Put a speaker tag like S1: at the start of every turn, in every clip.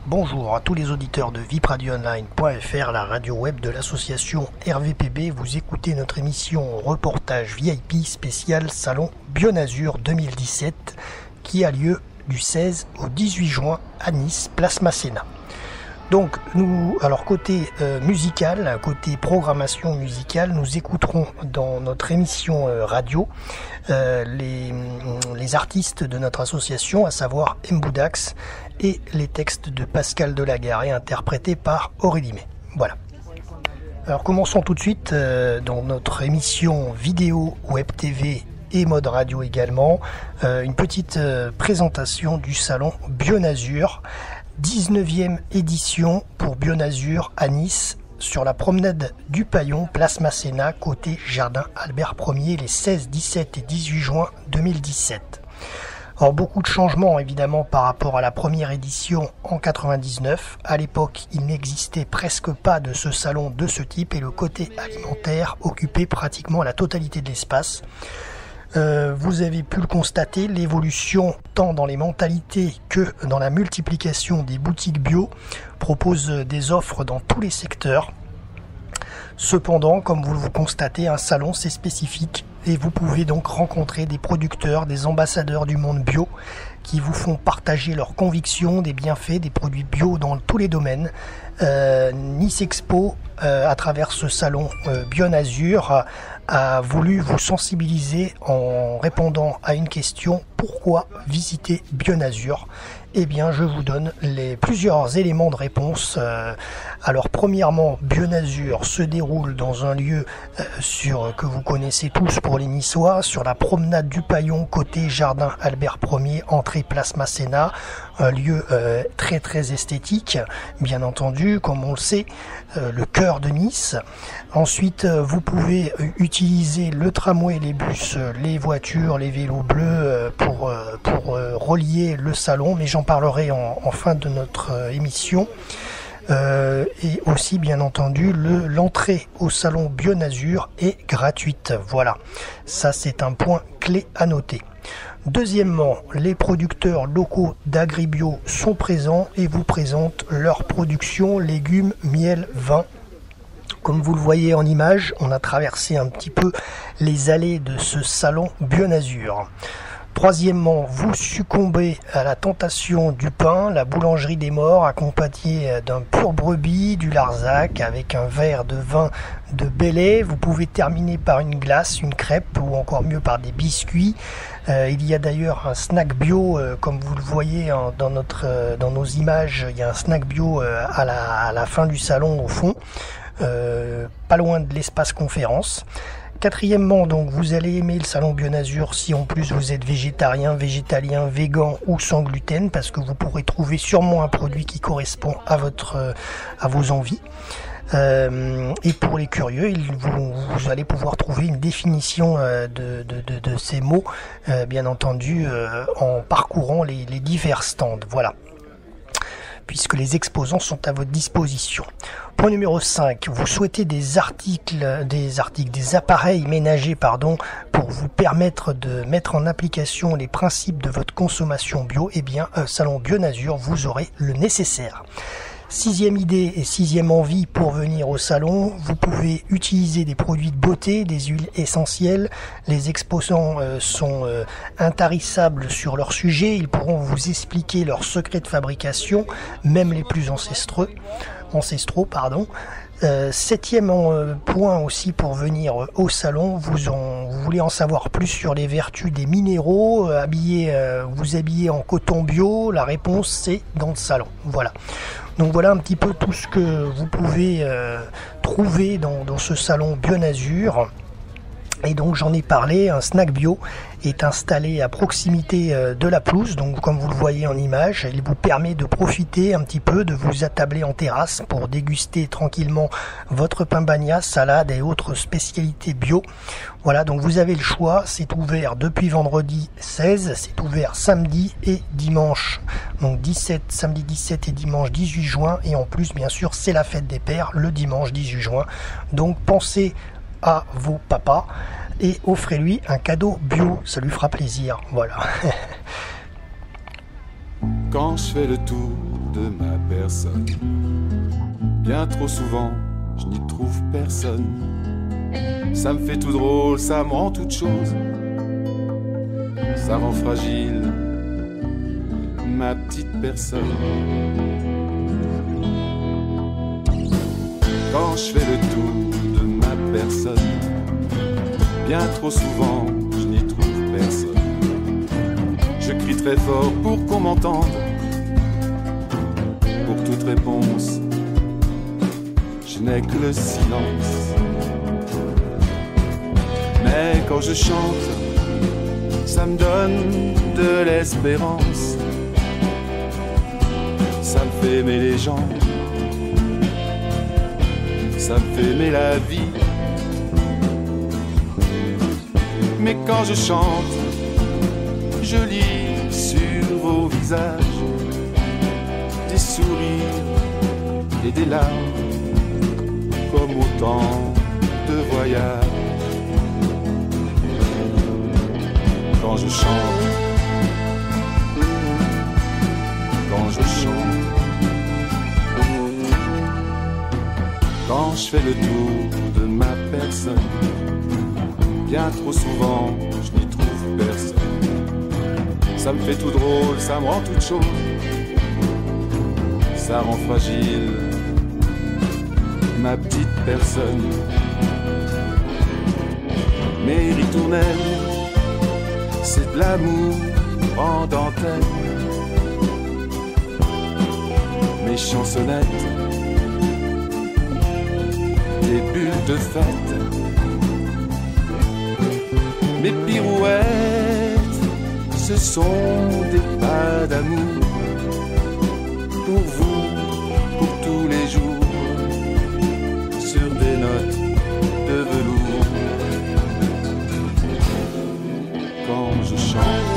S1: Bonjour à tous les auditeurs de vipradioonline.fr, la radio web de l'association RVPB. Vous écoutez notre émission reportage VIP spécial Salon Bionazur 2017 qui a lieu du 16 au 18 juin à Nice, place Masséna. Donc alors côté musical, côté programmation musicale, nous écouterons dans notre émission radio les artistes de notre association, à savoir Mboudax et les textes de Pascal Delagaré interprétés par Aurélie May. Voilà. Alors commençons tout de suite dans notre émission vidéo, web TV et mode radio également, une petite présentation du salon Bionazur, 19e édition pour Bionazur à Nice, sur la promenade du Paillon, place Masséna, côté Jardin Albert Ier, les 16, 17 et 18 juin 2017. Alors beaucoup de changements évidemment par rapport à la première édition en 99. À l'époque, il n'existait presque pas de ce salon de ce type et le côté alimentaire occupait pratiquement la totalité de l'espace. Vous avez pu le constater, l'évolution tant dans les mentalités que dans la multiplication des boutiques bio propose des offres dans tous les secteurs. Cependant, comme vous le constatez, un salon c'est spécifique et vous pouvez donc rencontrer des producteurs, des ambassadeurs du monde bio qui vous font partager leurs convictions des bienfaits des produits bio dans tous les domaines. Nice Expo, à travers ce salon Bionazur, a voulu vous sensibiliser en répondant à une question: pourquoi visiter Bionazur? Eh bien, je vous donne plusieurs éléments de réponse. Alors, premièrement, Bionazur se déroule dans un lieu que vous connaissez tous pour les Niçois, sur la promenade du Paillon, côté Jardin Albert Ier, entrée place Masséna. Un lieu très très esthétique, bien entendu, comme on le sait, le cœur de Nice. Ensuite, vous pouvez utiliser le tramway, les bus, les voitures, les vélos bleus pour relier le salon, mais j'en parlerai en fin de notre émission. Et aussi bien entendu l'entrée au salon Bionazur est gratuite. Voilà, ça c'est un point clé à noter. Deuxièmement, les producteurs locaux d'Agribio sont présents et vous présentent leur production, légumes, miel, vin. Comme vous le voyez en image, on a traversé un petit peu les allées de ce salon Bionazur. Troisièmement, vous succombez à la tentation du pain, la boulangerie des morts, accompagnée d'un pur brebis, du Larzac, avec un verre de vin de Belley. Vous pouvez terminer par une glace, une crêpe ou encore mieux par des biscuits. Il y a d'ailleurs un snack bio, comme vous le voyez dans nos images, il y a un snack bio à la fin du salon au fond, pas loin de l'espace conférence. Quatrièmement, donc, vous allez aimer le salon Bionazur si en plus vous êtes végétarien, végétalien, végan ou sans gluten, parce que vous pourrez trouver sûrement un produit qui correspond à vos envies. Et pour les curieux, vous allez pouvoir trouver une définition de ces mots, bien entendu, en parcourant les divers stands. Voilà, puisque les exposants sont à votre disposition. Point numéro 5, vous souhaitez des appareils ménagers, pour vous permettre de mettre en application les principes de votre consommation bio. Eh bien, salon Bionazur, vous aurez le nécessaire. Sixième idée et sixième envie pour venir au salon, vous pouvez utiliser des produits de beauté, des huiles essentielles. Les exposants sont intarissables sur leur sujet, ils pourront vous expliquer leurs secrets de fabrication, même les plus ancestraux. Septième point aussi pour venir au salon, vous voulez en savoir plus sur les vertus des minéraux, vous habiller en coton bio, la réponse c'est dans le salon. Voilà. Donc voilà un petit peu tout ce que vous pouvez trouver dans ce salon Bionazur. Et donc j'en ai parlé, un snack bio est installé à proximité de la pelouse, donc comme vous le voyez en image, il vous permet de profiter un petit peu, de vous attabler en terrasse pour déguster tranquillement votre pain bagna, salade et autres spécialités bio. Voilà, donc vous avez le choix, c'est ouvert depuis vendredi 16, c'est ouvert samedi et dimanche, donc samedi 17 et dimanche 18 juin, et en plus bien sûr c'est la fête des pères le dimanche 18 juin, donc pensez à vos papas et offrez-lui un cadeau bio, ça lui fera plaisir, voilà.
S2: Quand je fais le tour de ma personne, bien trop souvent je n'y trouve personne. Ça me fait tout drôle, ça me rend toute chose, ça rend fragile ma petite personne. Quand je fais le tour de ma personne, bien trop souvent je n'y trouve personne. Je crie très fort pour qu'on m'entende, pour toute réponse je n'ai que le silence. Mais quand je chante, ça me donne de l'espérance, ça me fait aimer les gens, ça me fait aimer la vie. Mais quand je chante, je lis sur vos visages des sourires et des larmes, comme autant de voyages. Quand je chante, quand je chante, quand je fais le tour de ma personne, bien trop souvent je n'y trouve personne. Ça me fait tout drôle, ça me rend toute chose, ça rend fragile ma petite personne. Mes ritournelles, c'est de l'amour en dentelle. Mes chansonnettes, des bulles de fête. Mes pirouettes, ce sont des pas d'amour. Pour vous, pour tous les jours, sur des notes de velours. Quand je chante,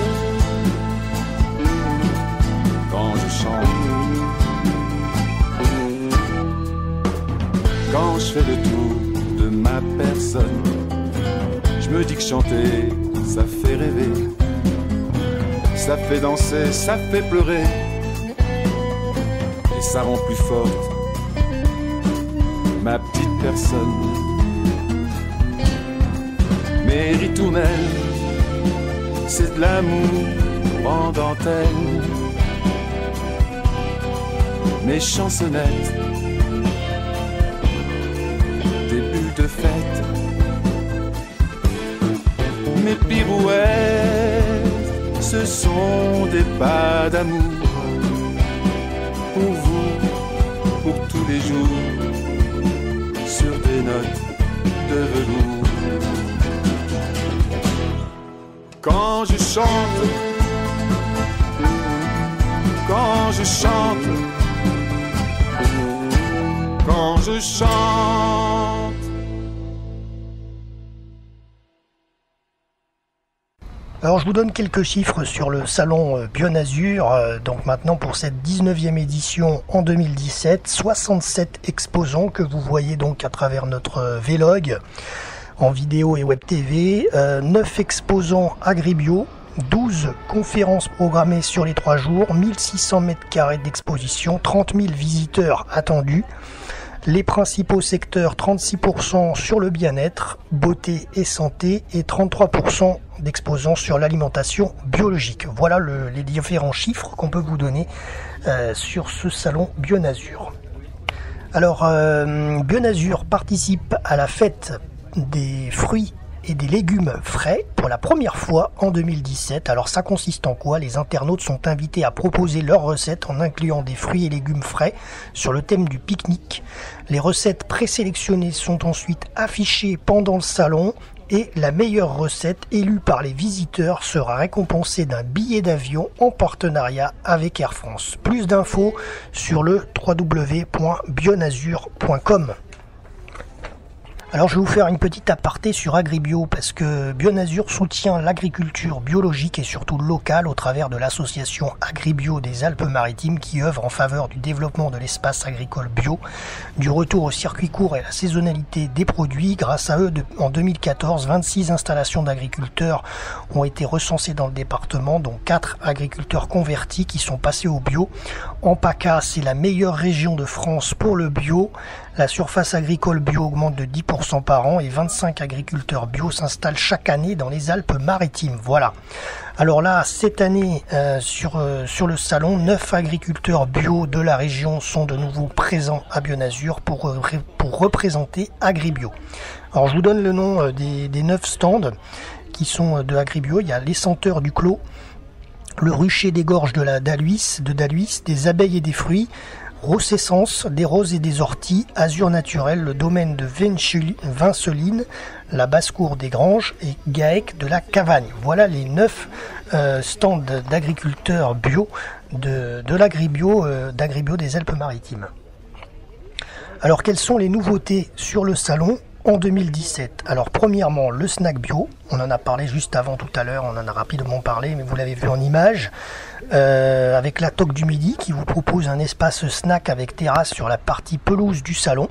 S2: quand je chante, quand je fais le tour de ma personne, je me dis que chanter, ça fait rêver, ça fait danser, ça fait pleurer, et ça rend plus forte ma petite personne. Mes ritournelles, c'est de l'amour en dentelle. Mes chansonnettes, des bulles de fête. Mes pirouettes, ce sont des pas d'amour. Pour vous, pour tous les jours, sur des notes de velours. Quand je chante, quand je chante, quand je chante.
S1: Alors je vous donne quelques chiffres sur le salon Bionazur. Donc maintenant pour cette 19e édition en 2017, 67 exposants que vous voyez donc à travers notre vlog en vidéo et web TV, 9 exposants agribio, 12 conférences programmées sur les 3 jours, 1600 m² d'exposition, 30 000 visiteurs attendus. Les principaux secteurs, 36% sur le bien-être, beauté et santé et 33% d'exposants sur l'alimentation biologique. Voilà les différents chiffres qu'on peut vous donner sur ce salon Bionazur. Alors, Bionazur participe à la fête des fruits et des légumes frais pour la première fois en 2017. Alors ça consiste en quoi? Les internautes sont invités à proposer leurs recettes en incluant des fruits et légumes frais sur le thème du pique-nique. Les recettes présélectionnées sont ensuite affichées pendant le salon et la meilleure recette élue par les visiteurs sera récompensée d'un billet d'avion en partenariat avec Air France. Plus d'infos sur le www.bionazur.com. Alors je vais vous faire une petite aparté sur Agribio parce que Bionazur soutient l'agriculture biologique et surtout locale au travers de l'association Agribio des Alpes-Maritimes qui œuvre en faveur du développement de l'espace agricole bio, du retour au circuit court et à la saisonnalité des produits. Grâce à eux, en 2014, 26 installations d'agriculteurs ont été recensées dans le département, dont 4 agriculteurs convertis qui sont passés au bio. En PACA, c'est la meilleure région de France pour le bio. La surface agricole bio augmente de 10% par an et 25 agriculteurs bio s'installent chaque année dans les Alpes-Maritimes. Voilà. Alors là, cette année, sur le salon, 9 agriculteurs bio de la région sont de nouveau présents à Bionazur pour représenter Agribio. Alors je vous donne le nom des 9 stands qui sont de Agribio. Il y a les senteurs du clos, le rucher des gorges de Daluis, des abeilles et des fruits, Rossessence, des roses et des orties, Azur Naturel, le domaine de Vinceline, la basse-cour des Granges et Gaec de la Cavagne. Voilà les 9 stands d'agriculteurs bio de l'Agribio d'Agribio des Alpes-Maritimes. Alors quelles sont les nouveautés sur le salon en 2017? Alors premièrement, le snack bio, on en a parlé juste avant tout à l'heure, on en a rapidement parlé, mais vous l'avez vu en image, avec la Toque du Midi qui vous propose un espace snack avec terrasse sur la partie pelouse du salon.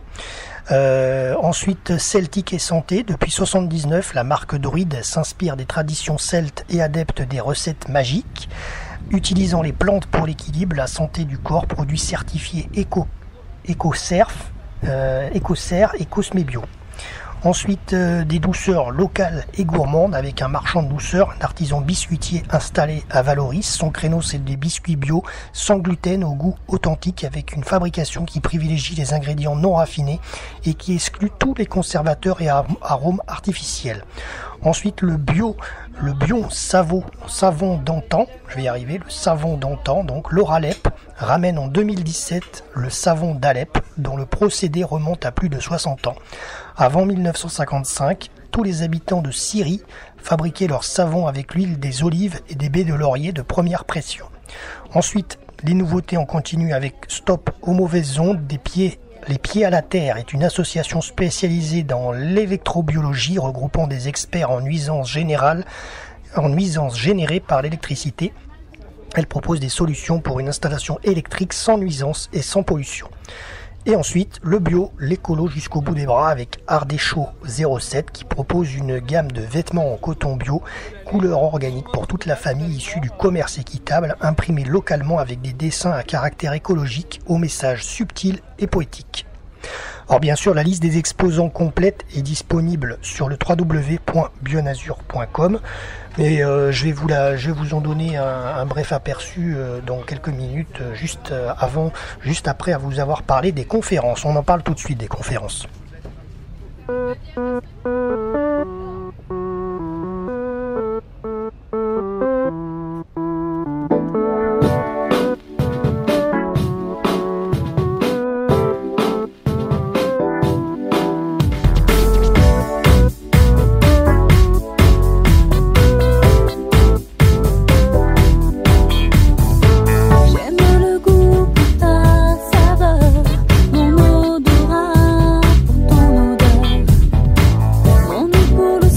S1: Ensuite, Celtique et Santé, depuis 1979, la marque Druide s'inspire des traditions celtes et adepte des recettes magiques, utilisant les plantes pour l'équilibre, la santé du corps, produits certifiés EcoCert et Cosme Bio. Ensuite, des douceurs locales et gourmandes avec un marchand de douceurs, un artisan biscuitier installé à Valoris. Son créneau, c'est des biscuits bio sans gluten au goût authentique avec une fabrication qui privilégie les ingrédients non raffinés et qui exclut tous les conservateurs et arômes artificiels. Ensuite, le bio savon d'antan, je vais y arriver, le savon d'antan, donc l'Oralep, ramène en 2017 le savon d'Alep, dont le procédé remonte à plus de 60 ans. Avant 1955, tous les habitants de Syrie fabriquaient leur savon avec l'huile des olives et des baies de laurier de première pression. Ensuite, les nouveautés en continu avec Stop aux mauvaises ondes, Les Pieds à la Terre est une association spécialisée dans l'électrobiologie regroupant des experts en nuisances générées par l'électricité. Elle propose des solutions pour une installation électrique sans nuisance et sans pollution. Et ensuite, le bio, l'écolo jusqu'au bout des bras avec Ardéchaud 07 qui propose une gamme de vêtements en coton bio, couleur organique pour toute la famille issue du commerce équitable, imprimés localement avec des dessins à caractère écologique aux messages subtils et poétiques. Alors bien sûr, la liste des exposants complète est disponible sur le www.bionazur.com, mais je vais vous en donner un bref aperçu dans quelques minutes, juste après vous avoir parlé des conférences. On en parle tout de suite des conférences.
S3: Mon odorat pour ton odeur, mon nez pour le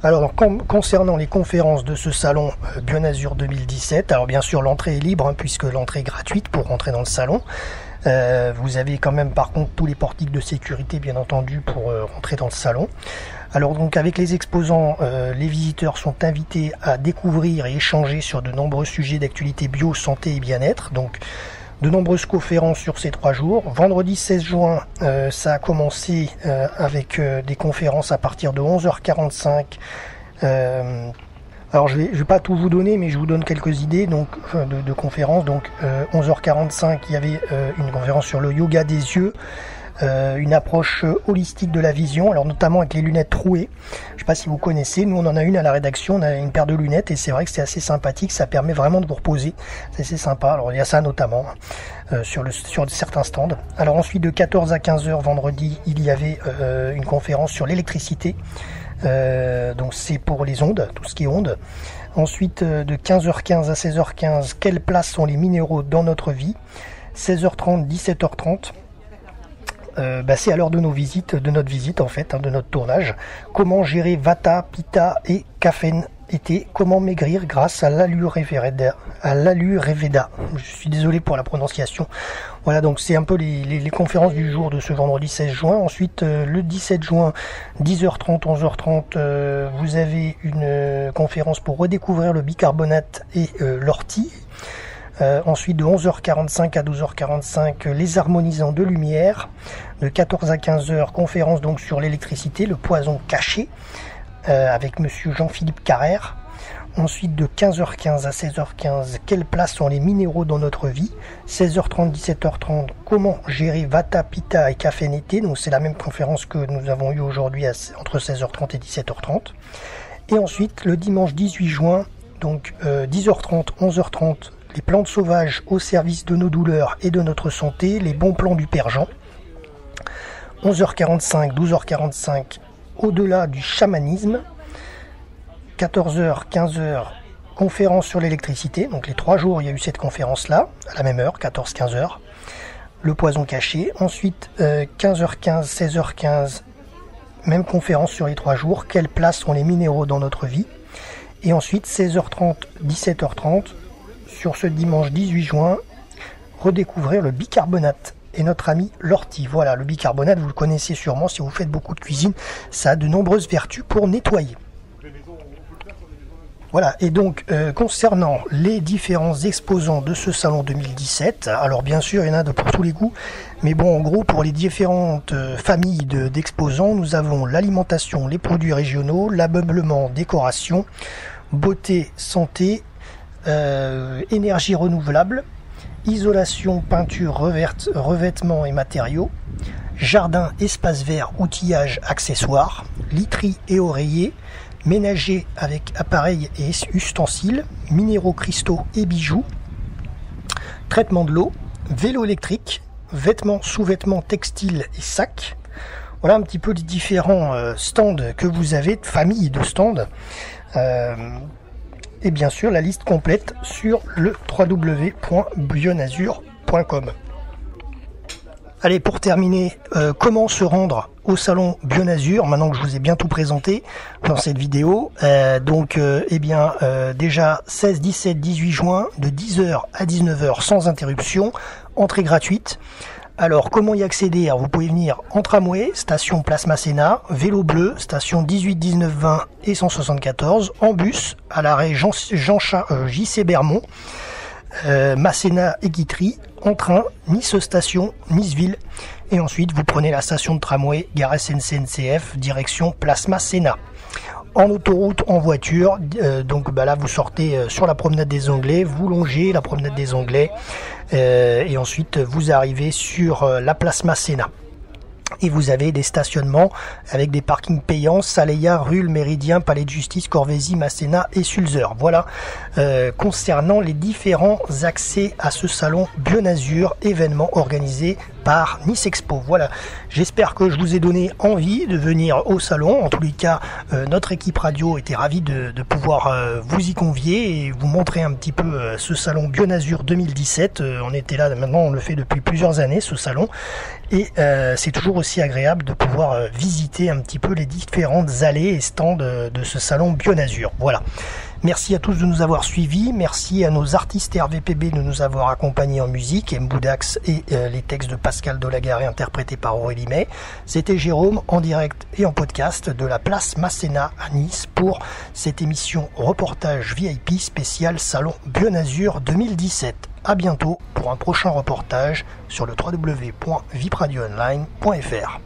S1: Alors, concernant les conférences de ce salon Bionazur 2017, alors bien sûr l'entrée est libre hein, puisque l'entrée est gratuite pour rentrer dans le salon. Vous avez quand même par contre tous les portiques de sécurité bien entendu pour rentrer dans le salon. Alors donc avec les exposants, les visiteurs sont invités à découvrir et échanger sur de nombreux sujets d'actualité bio, santé et bien-être. Donc de nombreuses conférences sur ces 3 jours. Vendredi 16 juin, ça a commencé avec des conférences à partir de 11h45. Alors je vais pas tout vous donner, mais je vous donne quelques idées donc de conférences. Donc 11h45, il y avait une conférence sur le yoga des yeux, une approche holistique de la vision, alors notamment avec les lunettes trouées. Je sais pas si vous connaissez, nous on en a une à la rédaction, on a une paire de lunettes et c'est vrai que c'est assez sympathique, ça permet vraiment de vous reposer, c'est assez sympa. Alors il y a ça notamment sur certains stands. Alors ensuite de 14 à 15h vendredi, il y avait une conférence sur l'électricité. Donc c'est pour les ondes, tout ce qui est ondes. Ensuite de 15h15 à 16h15, quelle place sont les minéraux dans notre vie. 16h30, 17h30. C'est à l'heure de notre visite en fait, hein, de notre tournage. Comment gérer Vata, Pitta et Kaphen été. Comment maigrir grâce à l'Ayurveda. Je suis désolé pour la prononciation. Voilà, donc c'est un peu les conférences du jour de ce vendredi 16 juin. Ensuite, le 17 juin, 10h30, 11h30, vous avez une conférence pour redécouvrir le bicarbonate et l'ortie. Ensuite de 11h45 à 12h45 les harmonisants de lumière, de 14 à 15h conférence donc sur l'électricité, le poison caché avec monsieur Jean-Philippe Carrère. Ensuite de 15h15 à 16h15 quelle place sont les minéraux dans notre vie. 16h30 17h30 comment gérer Vata, Pitta et Kaphen été, donc c'est la même conférence que nous avons eu aujourd'hui entre 16h30 et 17h30. Et ensuite le dimanche 18 juin donc 10h30 11h30 les plantes sauvages au service de nos douleurs et de notre santé, les bons plans du Père Jean. 11h45, 12h45, au-delà du chamanisme. 14h, 15h, conférence sur l'électricité. Donc les 3 jours, il y a eu cette conférence-là, à la même heure, 14-15h. Le poison caché. Ensuite, 15h15, 16h15, même conférence sur les 3 jours. Quelle place sont les minéraux dans notre vie? Et ensuite, 16h30, 17h30, sur ce dimanche 18 juin, redécouvrir le bicarbonate et notre ami l'ortie. Voilà, le bicarbonate, vous le connaissez sûrement si vous faites beaucoup de cuisine, ça a de nombreuses vertus pour nettoyer. Voilà, et donc concernant les différents exposants de ce salon 2017, alors bien sûr il y en a pour tous les goûts, mais bon en gros pour les différentes familles d'exposants, nous avons l'alimentation, les produits régionaux, l'ameublement, décoration, beauté, santé, énergie renouvelable, isolation, peinture, revêtement et matériaux, jardin, espace vert, outillage, accessoires, literie et oreiller, ménager avec appareils et ustensiles, minéraux, cristaux et bijoux, traitement de l'eau, vélo électrique, vêtements, sous-vêtements, textiles et sacs. Voilà un petit peu les différents stands que vous avez, de familles de stands. Et bien sûr la liste complète sur le www.bionazur.com. Allez, pour terminer, comment se rendre au salon Bionazur, maintenant que je vous ai bien tout présenté dans cette vidéo. Déjà 16, 17, 18 juin, de 10h à 19h sans interruption, entrée gratuite. Alors, comment y accéder? Alors, vous pouvez venir en tramway, station Place Masséna, vélo bleu, station 18, 19, 20 et 174, en bus, à l'arrêt J.C. Bermond, Masséna et Guitry, en train, Nice Station, Nice Ville, et ensuite vous prenez la station de tramway, gare SNCF, direction Place Masséna. En autoroute, en voiture, là vous sortez sur la promenade des Anglais, vous longez la promenade des Anglais et ensuite vous arrivez sur la place Masséna. Et vous avez des stationnements avec des parkings payants, Saléa, Rulle, Méridien, Palais de Justice, Corvézy, Masséna et Sulzer. Voilà concernant les différents accès à ce salon Bionazur, événement organisé par Nice Expo. Voilà, j'espère que je vous ai donné envie de venir au salon. En tous les cas, notre équipe radio était ravie de pouvoir vous y convier et vous montrer un petit peu ce salon Bionazur 2017. On était là, maintenant on le fait depuis plusieurs années ce salon et c'est toujours aussi agréable de pouvoir visiter un petit peu les différentes allées et stands de ce salon Bionazur. Voilà. Merci à tous de nous avoir suivis, merci à nos artistes RVPB de nous avoir accompagnés en musique, Mboudax et les textes de Pascal Delagaré interprétés par Aurélie May. C'était Jérôme en direct et en podcast de la place Masséna à Nice pour cette émission reportage VIP spécial Salon Bionazur 2017. À bientôt pour un prochain reportage sur le www.vipradioonline.fr.